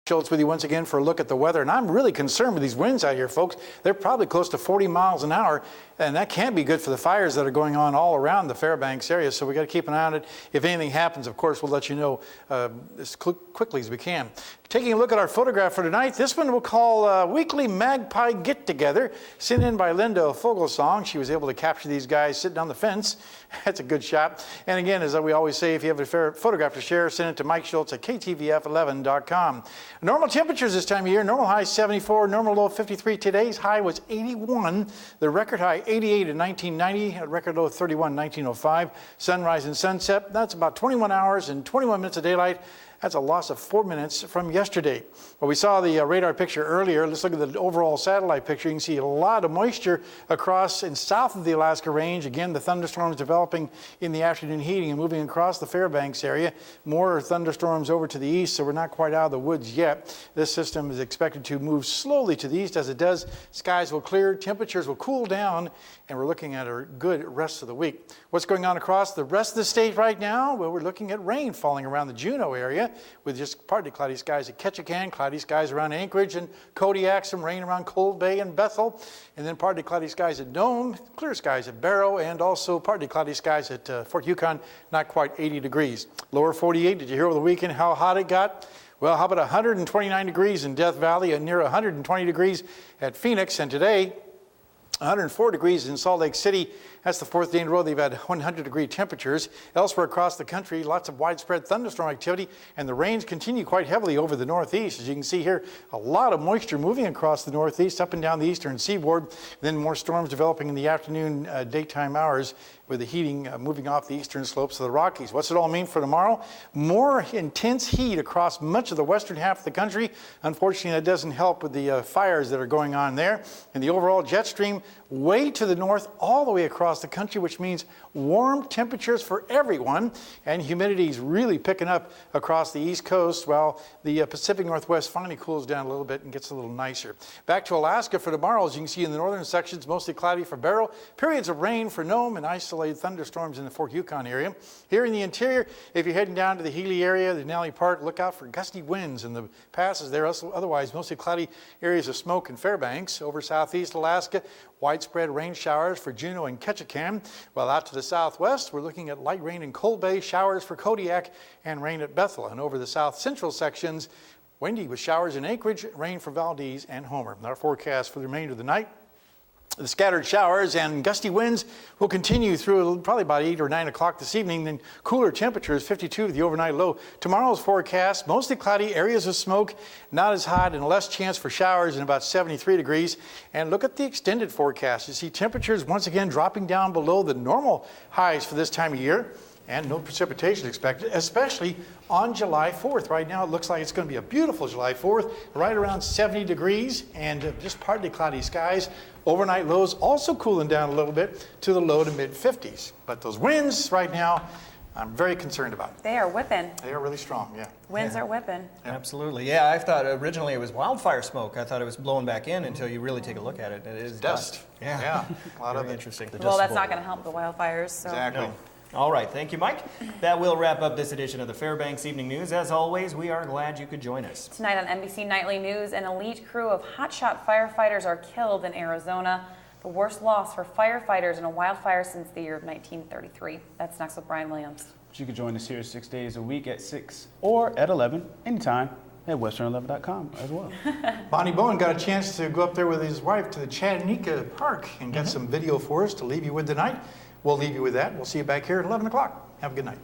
Schultz with you once again for a look at the weather, and I'm really concerned with these winds out here, folks. They're probably close to 40 miles an hour, and that can't be good for the fires that are going on all around the Fairbanks area, so we got to keep an eye on it. If anything happens, of course, we'll let you know as quickly as we can. Taking a look at our photograph for tonight, this one we'll call Weekly Magpie Get Together, sent in by Linda Fogelsong. She was able to capture these guys sitting on the fence. That's a good shot. And again, as we always say, if you have a photograph to share, send it to Mike Schultz at ktvf11.com. Normal temperatures this time of year, normal high 74, normal low 53. Today's high was 81. The record high 88 in 1990, a record low 31 in 1905. Sunrise and sunset, that's about 21 hours and 21 minutes of daylight. That's a loss of 4 minutes from yesterday. Well, we saw the radar picture earlier. Let's look at the overall satellite picture. You can see a lot of moisture across and south of the Alaska Range. Again, the thunderstorms developing in the afternoon heating and moving across the Fairbanks area. More thunderstorms over to the east, so we're not quite out of the woods yet. This system is expected to move slowly to the east. As it does, skies will clear, temperatures will cool down, and we're looking at a good rest of the week. What's going on across the rest of the state right now? Well, we're looking at rain falling around the Juneau area, with just partly cloudy skies at Ketchikan, cloudy skies around Anchorage and Kodiak, some rain around Cold Bay and Bethel, and then partly cloudy skies at Nome, clear skies at Barrow, and also partly cloudy skies at Fort Yukon, not quite 80 degrees. Lower 48, did you hear over the weekend how hot it got? Well, how about 129 degrees in Death Valley and near 120 degrees at Phoenix, and today 104 degrees in Salt Lake City. That's the fourth day in a row they've had 100-degree temperatures. Elsewhere across the country, lots of widespread thunderstorm activity, and the rains continue quite heavily over the northeast. As you can see here, a lot of moisture moving across the northeast, up and down the eastern seaboard. Then more storms developing in the afternoon, daytime hours, with the heating moving off the eastern slopes of the Rockies. What's it all mean for tomorrow? More intense heat across much of the western half of the country. Unfortunately, that doesn't help with the fires that are going on there. And the overall jet stream way to the north, all the way across the country, which means warm temperatures for everyone, and humidity is really picking up across the east coast, while the Pacific Northwest finally cools down a little bit and gets a little nicer. Back to Alaska for tomorrow. As you can see in the northern sections, mostly cloudy for Barrow, periods of rain for Nome, and isolated thunderstorms in the Fort Yukon area. Here in the interior, if you're heading down to the Healy area, the Denali Park, look out for gusty winds in the passes there. Otherwise, mostly cloudy areas of smoke in Fairbanks. Over southeast Alaska, widespread rain showers for Juneau and Ketchikan. While out to the southwest, we're looking at light rain in Cold Bay, showers for Kodiak, and rain at Bethel. And over the south central sections, windy with showers in Anchorage, rain for Valdez and Homer. Our forecast for the remainder of the night: the scattered showers and gusty winds will continue through probably about 8 or 9 o'clock this evening. Then cooler temperatures, 52 with the overnight low. Tomorrow's forecast, mostly cloudy, areas of smoke, not as hot, and less chance for showers, and about 73 degrees. And look at the extended forecast. You see temperatures once again dropping down below the normal highs for this time of year. And no precipitation expected, especially on July 4th. Right now, it looks like it's going to be a beautiful July 4th, right around 70 degrees and just partly cloudy skies. Overnight lows also cooling down a little bit to the low to mid 50s. But those winds right now, I'm very concerned about. They are whipping. They are really strong, yeah. Winds are whipping. Yeah. Absolutely. Yeah, I thought originally it was wildfire smoke. I thought it was blowing back in until you really take a look at it. It is dust. Yeah. A lot of it. Interesting. Well, that's not going to help the wildfires. So. Exactly. No. All right, thank you, Mike. That will wrap up this edition of the Fairbanks Evening News. As always, we are glad you could join us. Tonight on NBC Nightly News, an elite crew of hotshot firefighters are killed in Arizona. The worst loss for firefighters in a wildfire since the year of 1933. That's next with Brian Williams. You can join us here 6 days a week at 6 or at 11, anytime at western11.com as well. Bonnie Bowen got a chance to go up there with his wife to the Chattanooga Park and get some video for us to leave you with tonight. We'll leave you with that. We'll see you back here at 11 o'clock. Have a good night.